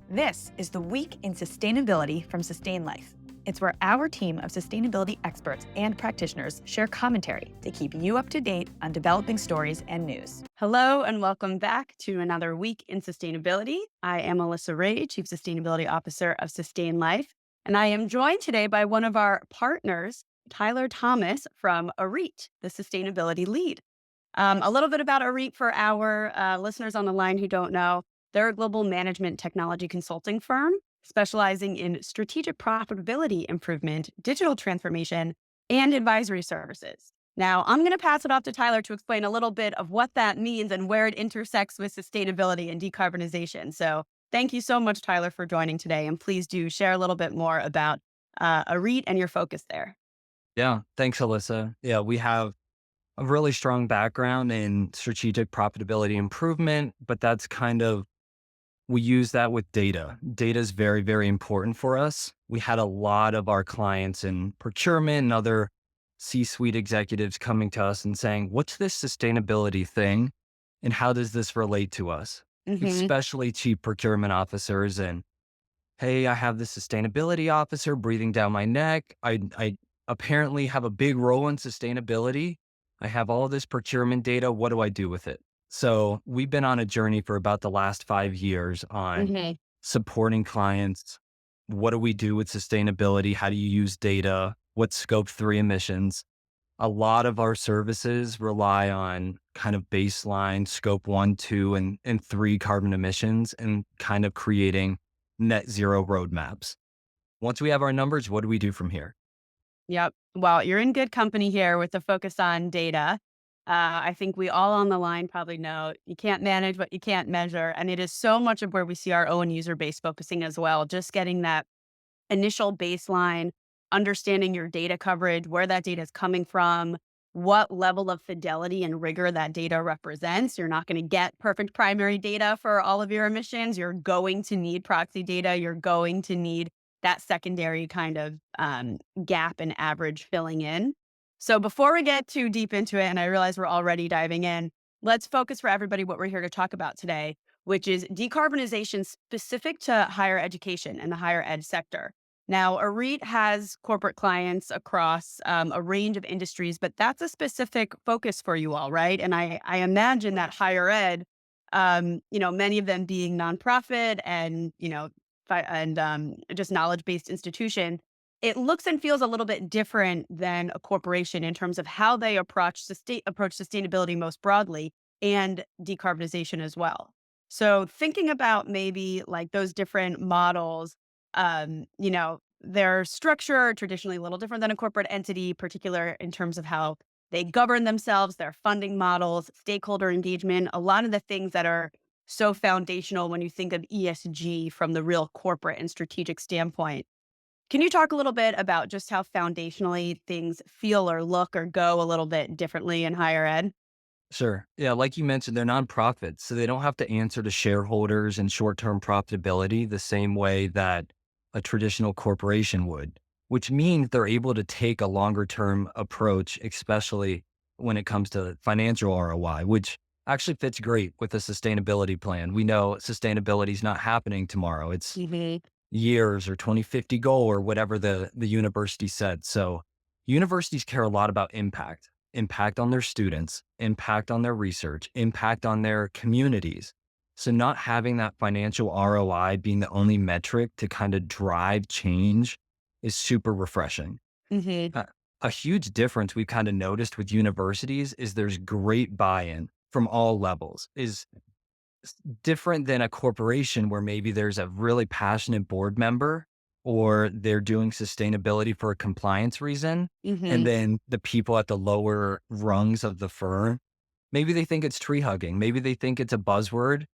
This is the Week in Sustainability from Sustain.Life. It's where our team of sustainability experts and practitioners share commentary to keep you up to date on developing stories and news. Hello, and welcome back to another Week in Sustainability. I am AArete, Chief Sustainability Officer of Sustain.Life, and I am joined today by one of our partners, Tyler Thomas from AArete, the Sustainability Lead. A little bit about AArete for our listeners on the line who don't know. They're a global management technology consulting firm specializing in strategic profitability improvement, digital transformation, and advisory services. Now, I'm going to pass it off to Tyler to explain a little bit of what that means and where it intersects with sustainability and decarbonization. So thank you so much, Tyler, for joining today. And please do share a little bit more about AArete and your focus there. Yeah, thanks, Alyssa. Yeah, we have a really strong background in strategic profitability improvement, but we use that with data. Data is very, very important for us. We had a lot of our clients in procurement and other C-suite executives coming to us and saying, what's this sustainability thing? And how does this relate to us? Mm-hmm. Especially chief procurement officers. And hey, I have this sustainability officer breathing down my neck. I apparently have a big role in sustainability. I have all this procurement data. What do I do with it? So we've been on a journey for about the last 5 years on Mm-hmm. supporting clients. What do we do with sustainability? How do you use data? What's scope 3 emissions? A lot of our services rely on kind of baseline scope 1, 2, and 3 carbon emissions and kind of creating net zero roadmaps. Once we have our numbers, what do we do from here? Yep. Well, you're in good company here with the focus on data. I think we all on the line probably know you can't manage what you can't measure. And it is so much of where we see our own user base focusing as well. Just getting that initial baseline, understanding your data coverage, where that data is coming from, what level of fidelity and rigor that data represents. You're not going to get perfect primary data for all of your emissions. You're going to need proxy data. You're going to need that secondary kind of gap and average filling in. So before we get too deep into it, and I realize we're already diving in, let's focus for everybody what we're here to talk about today, which is decarbonization specific to higher education and the higher ed sector. Now, AArete has corporate clients across a range of industries, but that's a specific focus for you all, right? And I imagine that higher ed, many of them being nonprofit and, just knowledge-based institution, it looks and feels a little bit different than a corporation in terms of how they approach sustainability most broadly and decarbonization as well. So thinking about maybe like those different models, their structure traditionally a little different than a corporate entity, particular in terms of how they govern themselves, their funding models, stakeholder engagement, a lot of the things that are so foundational when you think of ESG from the real corporate and strategic standpoint. Can you talk a little bit about just how foundationally things feel or look or go a little bit differently in higher ed? Sure. Yeah, like you mentioned, they're nonprofits, so they don't have to answer to shareholders and short-term profitability the same way that a traditional corporation would, which means they're able to take a longer-term approach, especially when it comes to financial ROI, which actually fits great with a sustainability plan. We know sustainability is not happening tomorrow. It's Hmm. years or 2050 goal or whatever the university said. So universities care a lot about impact on their students, impact on their research, impact on their communities. So not having that financial ROI being the only metric to kind of drive change is super refreshing. Hmm. Uh, a huge difference we've kind of noticed with universities is there's great buy-in from all levels, is different than a corporation where maybe there's a really passionate board member or they're doing sustainability for a compliance reason. And Hmm. then the people at the lower rungs of the firm, maybe they think it's tree hugging. Maybe they think it's a buzzword,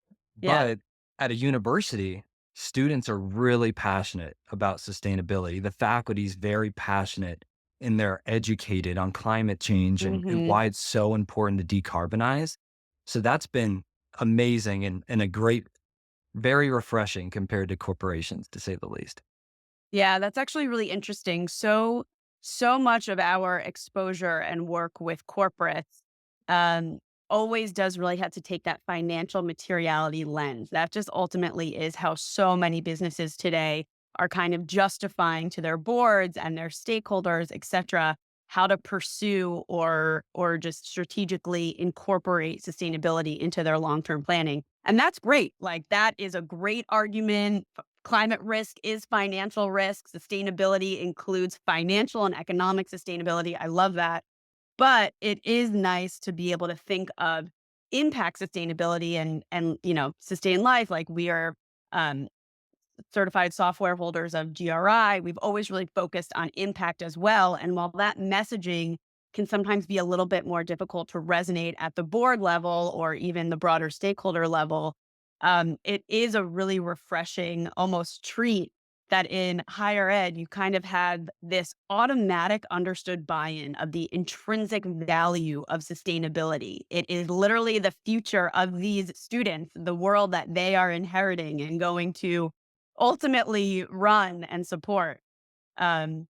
Yeah. but at a university, students are really passionate about sustainability. The faculty is very passionate and they're educated on climate change and Hmm. why it's so important to decarbonize. So that's been amazing and a great, very refreshing compared to corporations, to say the least. Yeah, that's actually really interesting. So much of our exposure and work with corporates um, always does really have to take that financial materiality lens. That just ultimately is how so many businesses today are kind of justifying to their boards and their stakeholders, et cetera, how to pursue or just strategically incorporate sustainability into their long-term planning. And that's great. Like that is a great argument. Climate risk is financial risk. Sustainability includes financial and economic sustainability. I love that. But it is nice to be able to think of impact sustainability and Sustain.Life. Like we are um, certified software holders of GRI, we've always really focused on impact as well. And while that messaging can sometimes be a little bit more difficult to resonate at the board level or even the broader stakeholder level, it is a really refreshing, almost treat that in higher ed, you kind of had this automatic understood buy in of the intrinsic value of sustainability. It is literally the future of these students, the world that they are inheriting and going to ultimately run and support. Um,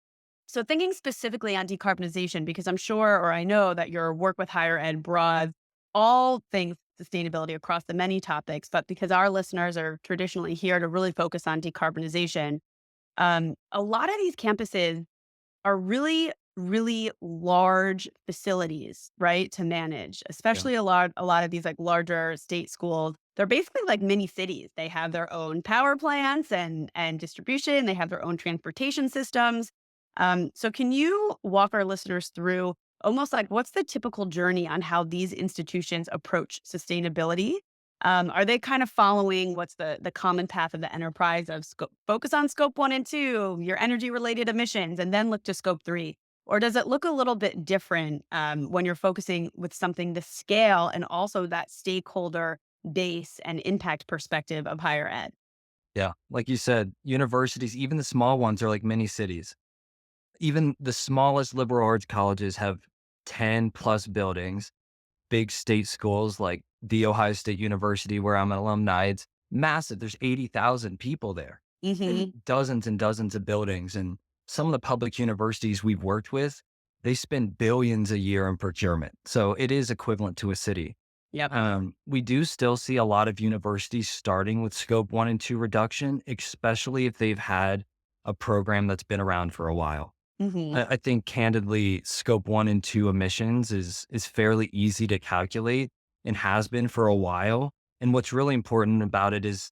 so thinking specifically on decarbonization, because I'm sure or I know that your work with higher ed broad all things sustainability across the many topics, but because our listeners are traditionally here to really focus on decarbonization, a lot of these campuses are really, really large facilities, right, to manage, Yeah. especially a lot of these, like, larger state schools. They're basically like mini cities. They have their own power plants and distribution. They have their own transportation systems. So can you walk our listeners through almost like what's the typical journey on how these institutions approach sustainability? Are they kind of following what's the common path of the enterprise of focus on scope 1 and 2, your energy related emissions, and then look to scope 3? Or does it look a little bit different when you're focusing with something the scale and also that stakeholder base and impact perspective of higher ed? Yeah. Like you said, universities, even the small ones, are like mini cities. Even the smallest liberal arts colleges have 10 plus buildings. Big state schools like the Ohio State University, where I'm an alumni, it's massive. There's 80,000 people there and Hmm. dozens of buildings. And some of the public universities we've worked with, they spend billions a year in procurement. So it is equivalent to a city. Yep. We do still see a lot of universities starting with scope 1 and 2 reduction, especially if they've had a program that's been around for a while. Hmm. I think candidly, scope 1 and 2 emissions is fairly easy to calculate and has been for a while. And what's really important about it is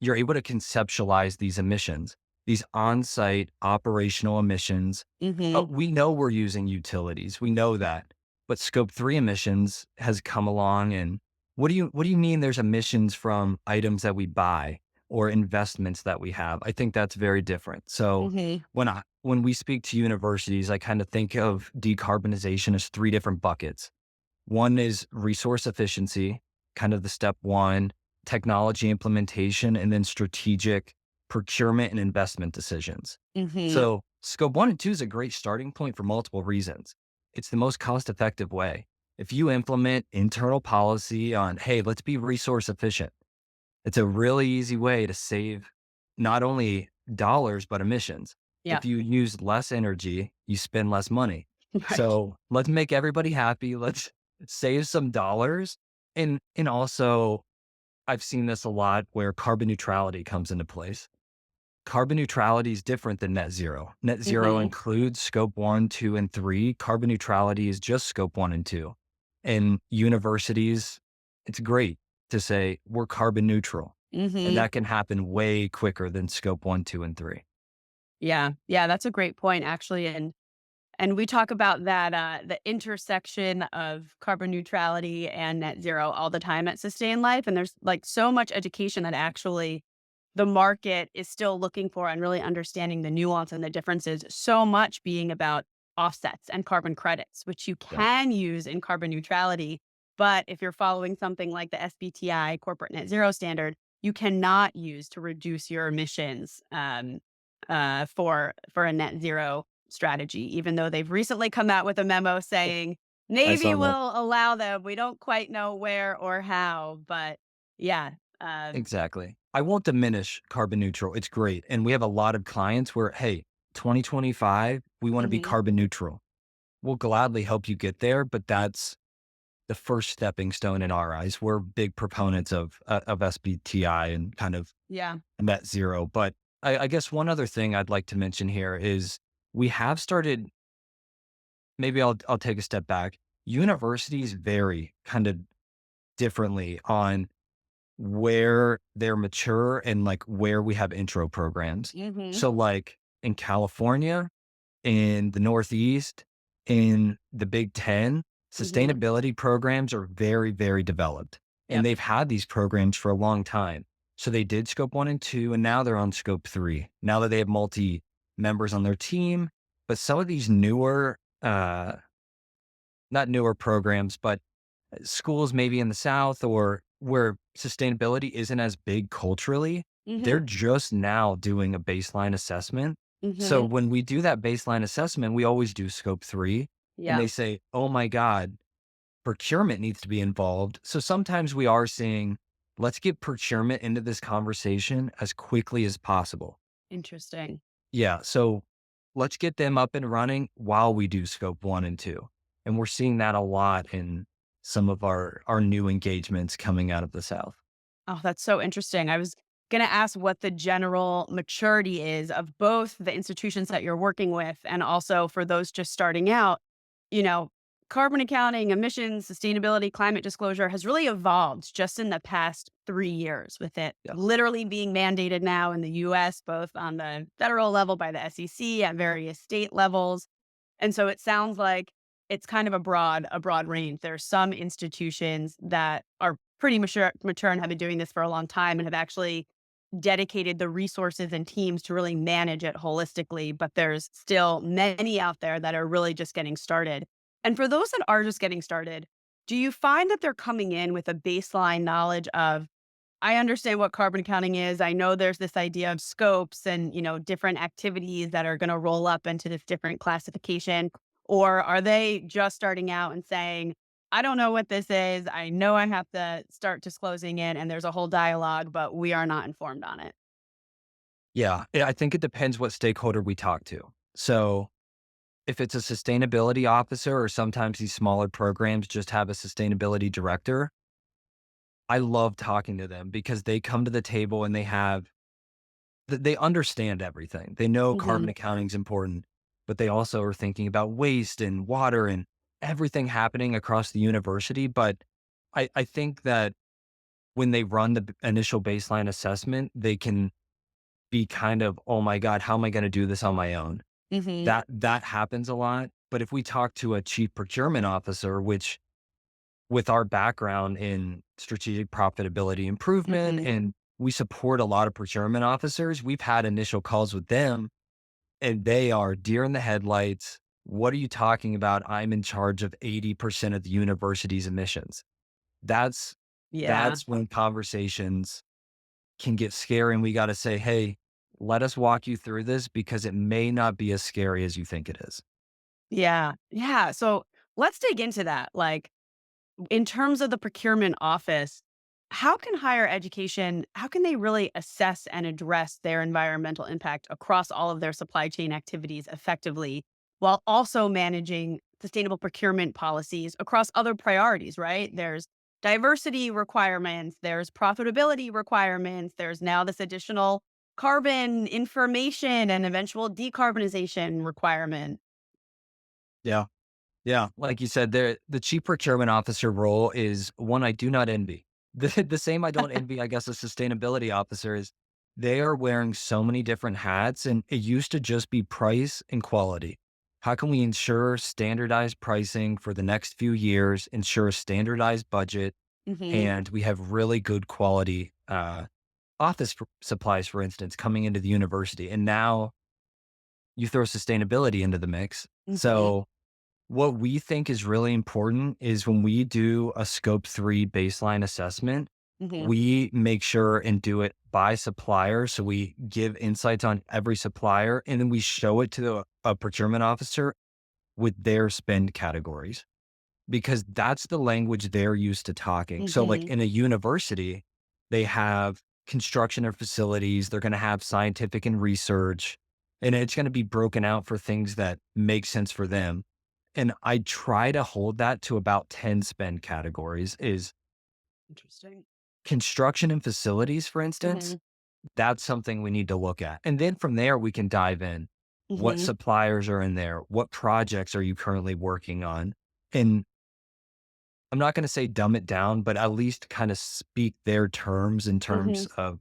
you're able to conceptualize these emissions, these on-site operational emissions. Hmm. We know we're using utilities. We know that. But scope 3 emissions has come along, and what do you mean there's emissions from items that we buy or investments that we have? I think that's very different. So Hmm. when we speak to universities, I kind of think of decarbonization as three different buckets. One is resource efficiency, kind of the step one, technology implementation, and then strategic procurement and investment decisions. Hmm. So, scope 1 and 2 is a great starting point for multiple reasons. It's the most cost effective way. If you implement internal policy on, hey, let's be resource efficient, it's a really easy way to save not only dollars, but emissions. Yep. If you use less energy, you spend less money. Right. So let's make everybody happy. Let's save some dollars. And also, I've seen this a lot where carbon neutrality comes into place. Carbon neutrality is different than net zero. Net zero Hmm. includes scope 1, 2, and 3. Carbon neutrality is just scope 1 and 2. And universities, it's great to say we're carbon neutral. And Hmm. that can happen way quicker than scope 1, 2, and 3. Yeah. Yeah. That's a great point, actually. And we talk about that, the intersection of carbon neutrality and net zero all the time at Sustain.Life. And there's like so much education that actually the market is still looking for and really understanding the nuance and the differences, so much being about offsets and carbon credits, which you Yeah. can use in carbon neutrality. But if you're following something like the SBTI corporate net zero standard, you cannot use to reduce your emissions for a net zero strategy, even though they've recently come out with a memo saying I maybe saw that. we'll allow them. We don't quite know where or how, but yeah. Um, Exactly. I won't diminish carbon neutral. It's great. And we have a lot of clients where, hey, 2025, we want to be mhm. carbon neutral. We'll gladly help you get there, but the first stepping stone in our eyes. We're big proponents of SBTI and kind of Yeah. net zero. But I guess one other thing I'd like to mention here is we have started. Maybe I'll take a step back. Universities vary kind of differently on where they're mature and like where we have intro programs. Mhm. So like in California, in the Northeast, in the Big 10, Mhm. sustainability programs are very, very developed. And Yep. they've had these programs for a long time. So they did scope 1 and 2, and now they're on scope 3. Now that they have multi members on their team, but some of these newer, not newer programs, but schools maybe in the South or where sustainability isn't as big culturally, they're Mhm. just now doing a baseline assessment. So Mhm. when we do that baseline assessment, we always do scope 3 and Yeah. they say, "Oh my god, procurement needs to be involved." So sometimes we are saying, "Let's get procurement into this conversation as quickly as possible." Interesting. Yeah, so let's get them up and running while we do scope 1 and 2. And we're seeing that a lot in some of our new engagements coming out of the South. Oh, that's so interesting. I was going to ask what the general maturity is of both the institutions that you're working with and also for those just starting out. You know, carbon accounting, emissions, sustainability, climate disclosure has really evolved just in the past 3 years, with it Yeah. literally being mandated now in the US, both on the federal level by the SEC at various state levels. And so it sounds like it's kind of a broad range. There are some institutions that are pretty mature and have been doing this for a long time and have actually dedicated the resources and teams to really manage it holistically, but there's still many out there that are really just getting started. And for those that are just getting started, do you find that they're coming in with a baseline knowledge of, I understand what carbon accounting is. I know there's this idea of scopes and, different activities that are going to roll up into this different classification. Or are they just starting out and saying, I don't know what this is. I know I have to start disclosing it. And there's a whole dialogue, but we are not informed on it. Yeah, I think it depends what stakeholder we talk to. So if it's a sustainability officer or sometimes these smaller programs just have a sustainability director, I love talking to them because they come to the table and they understand everything. They know carbon Hmm. accounting is important, but they also are thinking about waste and water and everything happening across the university. But I think that when they run the initial baseline assessment, they can be kind of, oh my God, how am I going to do this on my own? Hmm. That happens a lot. But if we talk to a chief procurement officer, which with our background in strategic profitability improvement Hmm. and we support a lot of procurement officers, we've had initial calls with them and they are deer in the headlights. What are you talking about? I'm in charge of 80% of the university's emissions. That's Yeah. that's when conversations can get scary and we got to say, "Hey, let us walk you through this because it may not be as scary as you think it is." Yeah. Yeah. So let's dig into that. Like, in terms of the procurement office, how can they really assess and address their environmental impact across all of their supply chain activities effectively while also managing sustainable procurement policies across other priorities, right? There's diversity requirements, there's profitability requirements, there's now this additional carbon information and eventual decarbonization requirement. Yeah. Yeah, like you said, the chief procurement officer role is one I do not envy. The same I don't envy, I guess, a sustainability officer is they are wearing so many different hats, and it used to just be price and quality. How can we ensure standardized pricing for the next few years, ensure a standardized budget, Hmm. and we have really good quality office supplies, for instance, coming into the university. And now you throw sustainability into the mix. Hmm. So what we think is really important is when we do a scope 3 baseline assessment, Hmm. we make sure and do it by supplier. So we give insights on every supplier and then we show it to a procurement officer with their spend categories because that's the language they're used to talking. So, like Hmm. in a university, they have construction of facilities, they're going to have scientific and research, and it's going to be broken out for things that make sense for them. And I try to hold that to about 10 spend categories is Interesting. construction and facilities, for instance. Hmm. That's something we need to look at. And then from there, we can dive in. What Hmm. suppliers are in there? What projects are you currently working on? And I'm not going to say dumb it down, but at least kind of speak their terms in terms Hmm. of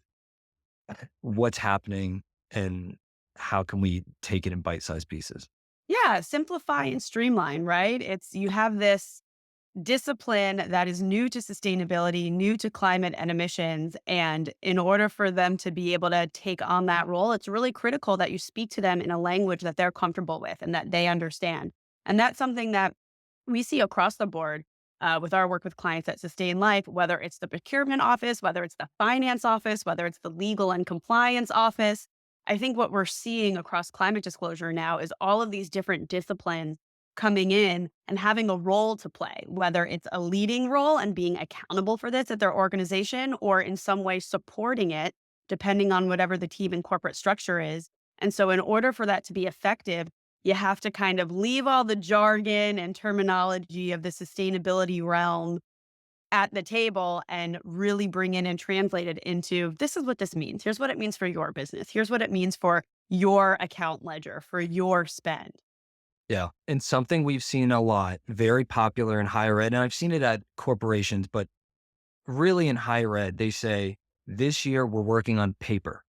what's happening and how can we take it in bite-sized pieces. Yeah, simplify and streamline, right? It's you have this discipline that is new to sustainability, new to climate and emissions. And in order for them to be able to take on that role, it's really critical that you speak to them in a language that they're comfortable with and that they understand. And that's something that we see across the board with our work with clients at Sustain.Life, whether it's the procurement office, whether it's the finance office, whether it's the legal and compliance office. I think what we're seeing across climate disclosure now is all of these different disciplines coming in and having a role to play, whether it's a leading role and being accountable for this at their organization or in some way supporting it, depending on whatever the team and corporate structure is. And so, in order for that to be effective, you have to kind of leave all the jargon and terminology of the sustainability realm at the table and really bring in and translate it into this is what this means. Here's what it means for your business. Here's what it means for your account ledger, for your spend. Yeah. And something we've seen a lot, very popular in higher ed, and I've seen it at corporations, but really in higher ed, they say, this year we're working on paper.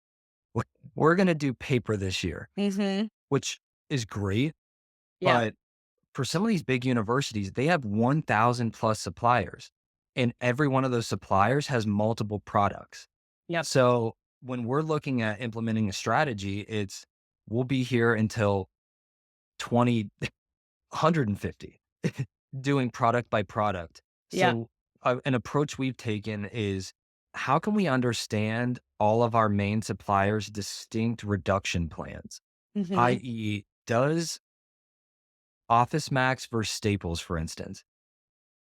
We're going to do paper this year, Hmm. which is great. Yep. But for some of these big universities, they have 1,000 plus suppliers, and every one of those suppliers has multiple products. Yep. So when we're looking at implementing a strategy, it's we'll be here until 20, 150 doing product by product. Yep. So an approach we've taken is how can we understand all of our main suppliers' distinct reduction plans? Hmm. I.e., does Office Max versus Staples, for instance,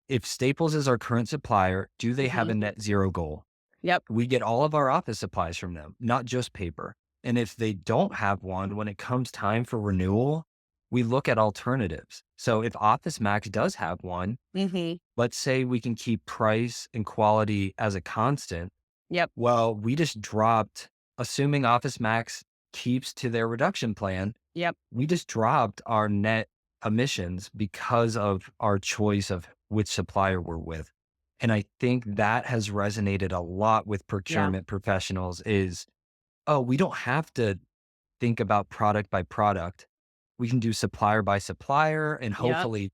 if Staples is our current supplier, do they have Hmm. a net zero goal? Yep. We get all of our office supplies from them, not just paper. And if they don't have one, when it comes time for renewal, we look at alternatives. So if Office Max does have one, Hmm. let's say we can keep price and quality as a constant. Yep. Well, we just dropped, assuming Office Max keeps to their reduction plan, Yep. we just dropped our net emissions because of our choice of which supplier we're with. And I think that has resonated a lot with Yeah. procurement professionals is, oh, we don't have to think about product by product. We can do supplier by supplier and Yep.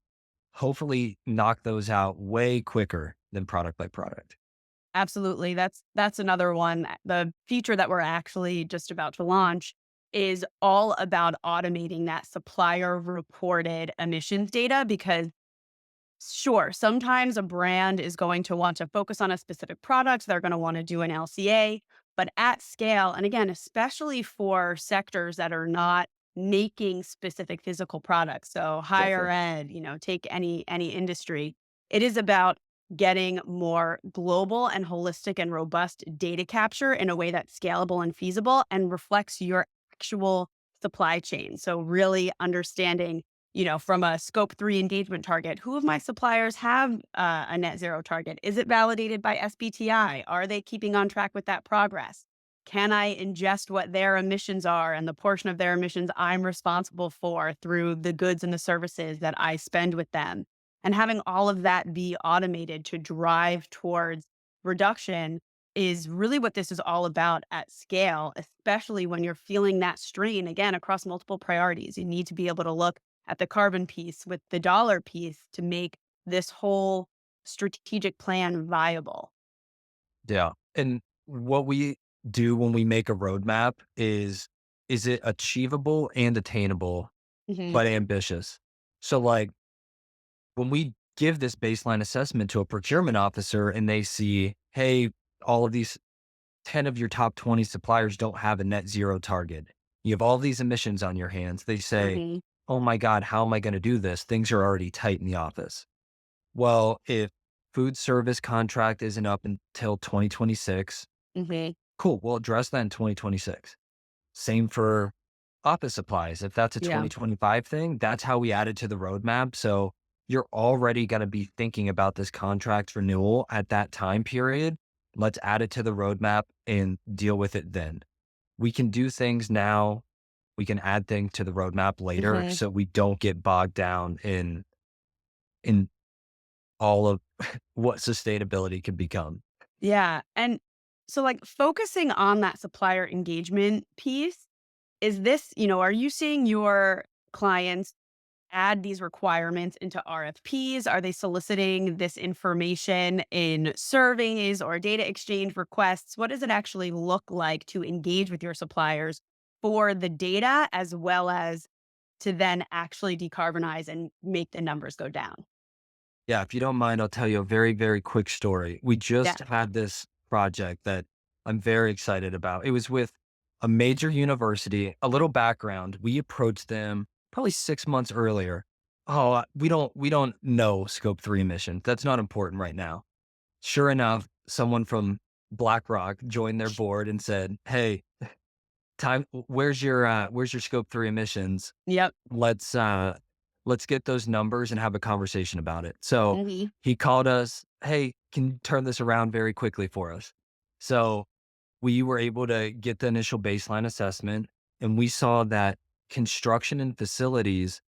hopefully knock those out way quicker than product by product. Absolutely. That's another one. The feature that we're actually just about to launch is all about automating that supplier reported emissions data because sure, sometimes a brand is going to want to focus on a specific product. They're going to want to do an LCA, but at scale, and again, especially for sectors that are not making specific physical products. So higher Definitely. ed, take any industry. It is about getting more global and holistic and robust data capture in a way that's scalable and feasible and reflects your actual supply chain. So really understanding from a scope 3 engagement target, who of my suppliers have a net zero target? Is it validated by SBTI? Are they keeping on track with that progress? Can I ingest what their emissions are and the portion of their emissions I'm responsible for through the goods and the services that I spend with them? And having all of that be automated to drive towards reduction is really what this is all about at scale, especially when you're feeling that strain again across multiple priorities. You need to be able to look at the carbon piece with the dollar piece to make this whole strategic plan viable. Yeah. And what we do when we make a roadmap is it achievable and attainable, Hmm. but ambitious? So like when we give this baseline assessment to a procurement officer and they see, hey, all of these 10 of your top 20 suppliers don't have a net zero target. You have all these emissions on your hands. They say, Hmm. oh my God, how am I going to do this? Things are already tight in the office. Well, if food service contract isn't up until 2026, Hmm. cool. We'll address that in 2026. Same for office supplies. If that's a Yeah. 2025 thing, that's how we add it to the roadmap. So you're already going to be thinking about this contract renewal at that time period. Let's add it to the roadmap and deal with it then. We can do things now. We can add things to the roadmap later Hmm. so we don't get bogged down in all of what sustainability can become. Yeah. And so, like, focusing on that supplier engagement piece, is this, are you seeing your clients add these requirements into RFPs? Are they soliciting this information in surveys or data exchange requests? What does it actually look like to engage with your suppliers for the data as well as to then actually decarbonize and make the numbers go down? Yeah, if you don't mind, I'll tell you a very, very quick story. We Yeah. just had this project that I'm very excited about. It was with a major university. A little background, we approached them probably 6 months earlier. Oh, we don't know scope 3 emissions. That's not important right now. Sure enough, someone from BlackRock joined their board and said, "Hey, where's your scope 3 emissions? Yep. let's uh let's get those numbers and have a conversation about it." So Hmm. he called us, "Hey, can you turn this around very quickly for us?" So we were able to get the initial baseline assessment, and we saw that construction and facilities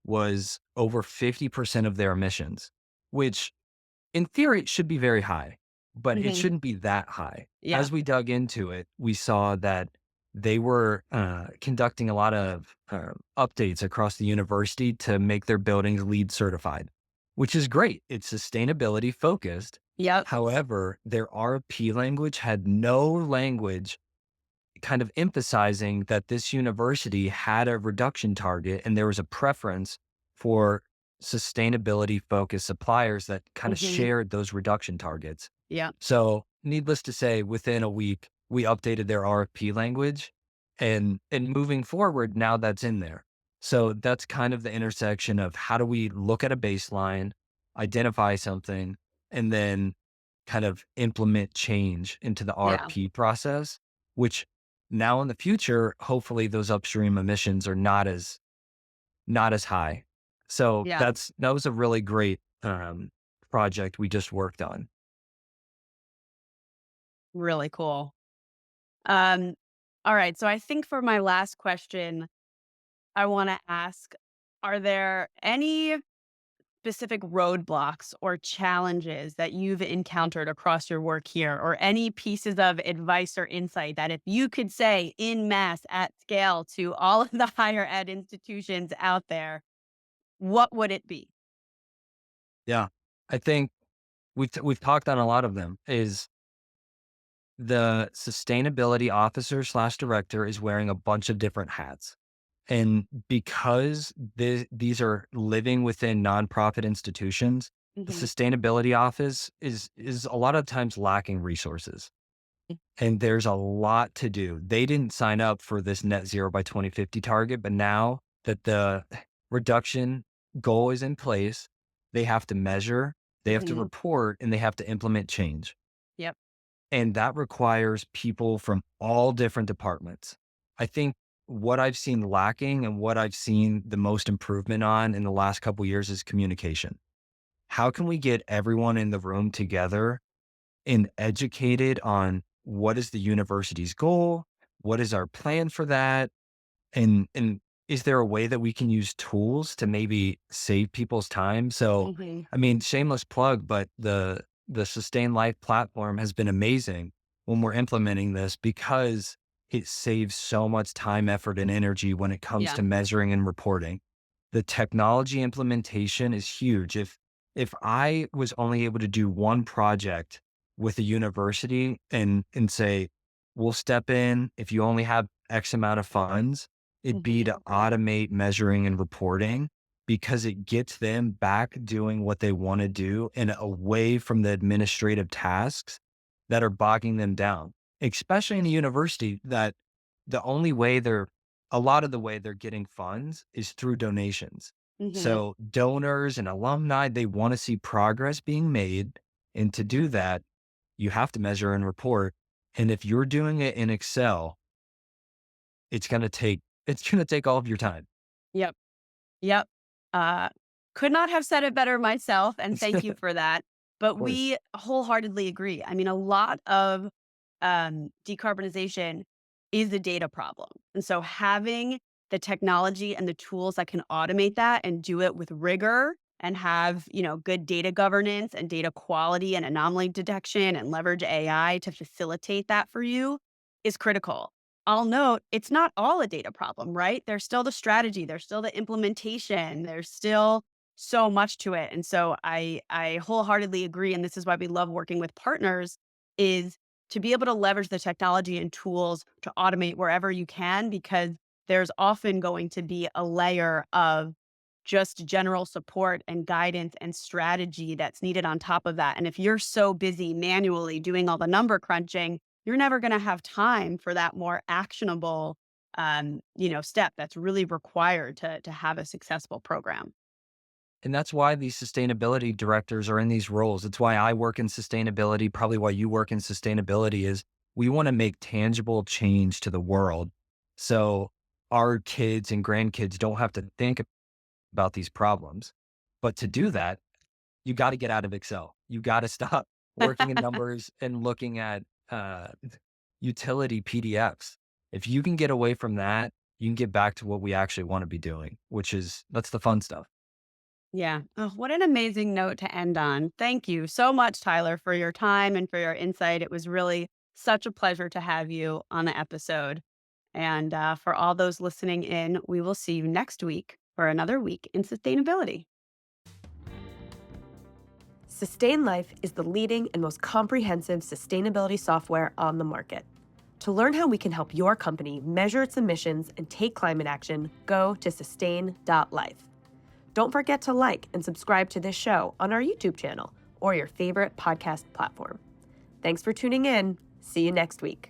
was over 50% of their emissions, which in theory, it should be very high, but it Hmm. shouldn't be that high. Yeah. As we dug into it, we saw that they were conducting a lot of updates across the university to make their buildings LEED certified, which is great. It's sustainability focused. Yep. However, their RP language had no language kind of emphasizing that this university had a reduction target and there was a preference for sustainability focused suppliers that kind of Hmm. shared those reduction targets. Yep. So, needless to say, within a week, we updated their RFP language and moving forward, now that's in there. So, that's kind of the intersection of how do we look at a baseline, identify something, and then kind of implement change into the Yeah. RFP process, which now in the future, hopefully those upstream emissions are not as high. So Yeah. that was a really great project we just worked on. Really cool. Um, all right. So I think for my last question, I want to ask, are there any specific roadblocks or challenges that you've encountered across your work here, or any pieces of advice or insight that if you could say in mass at scale to all of the higher ed institutions out there, what would it be? Yeah, I think we've talked on a lot of them. Is the sustainability officer slash director is wearing a bunch of different hats. And because these are living within nonprofit institutions, the Hmm. sustainability office is a lot of times lacking resources. And there's a lot to do. They didn't sign up for this net zero by 2050 target, but now that the reduction goal is in place, they have to measure, they have to Hmm. report, and they have to implement change. Yep. And that requires people from all different departments. I think what I've seen lacking and what I've seen the most improvement on in the last couple years is communication. How can we get everyone in the room together and educated on what is the university's goal? What is our plan for that? And is there a way that we can use tools to maybe save people's time? So, Hmm. I mean, shameless plug, but the Sustain.Life platform has been amazing when we're implementing this because it saves so much time, effort, and energy when it comes Yeah. to measuring and reporting. The technology implementation is huge. If I was only able to do one project with a university and say, we'll step in if you only have X amount of funds, it'd be Hmm. to automate measuring and reporting because it gets them back doing what they want to do and away from the administrative tasks that are bogging them down, especially in a university that the only way they're a lot of the way they're getting funds is through donations. Hmm. So donors and alumni, they want to see progress being made. And to do that, you have to measure and report. And if you're doing it in Excel, it's going to take it's going to take all of your time. Yep. Yep. Uh, could not have said it better myself, and thank you for that. Of But course. we wholeheartedly agree. I mean, a lot of decarbonization is a data problem. And so having the technology and the tools that can automate that and do it with rigor and have, good data governance and data quality and anomaly detection and leverage AI to facilitate that for you is critical. I'll note it's not all a data problem, right? There's still the strategy, there's still the implementation, there's still so much to it. And so I wholeheartedly agree, and this is why we love working with partners is to be able to leverage the technology and tools to automate wherever you can, because there's often going to be a layer of just general support and guidance and strategy that's needed on top of that. And if you're so busy manually doing all the number crunching, you're never going to have time for that more actionable step that's really required to have a successful program. And that's why these sustainability directors are in these roles. It's why I work in sustainability, probably why you work in sustainability is we want to make tangible change to the world. So our kids and grandkids don't have to think about these problems. But to do that, you got to get out of Excel. You got to stop working in numbers and looking at uh, utility PDFs. If you can get away from that, you can get back to what we actually want to be doing, which is that's the fun stuff. Yeah. Oh, what an amazing note to end on. Thank you so much, Tyler, for your time and for your insight. It was really such a pleasure to have you on the episode. And for all those listening in, we will see you next week for another week in sustainability. Sustain.Life is the leading and most comprehensive sustainability software on the market. To learn how we can help your company measure its emissions and take climate action, go to Sustain.Life. Don't forget to like and subscribe to this show on our YouTube channel or your favorite podcast platform. Thanks for tuning in. See you next week.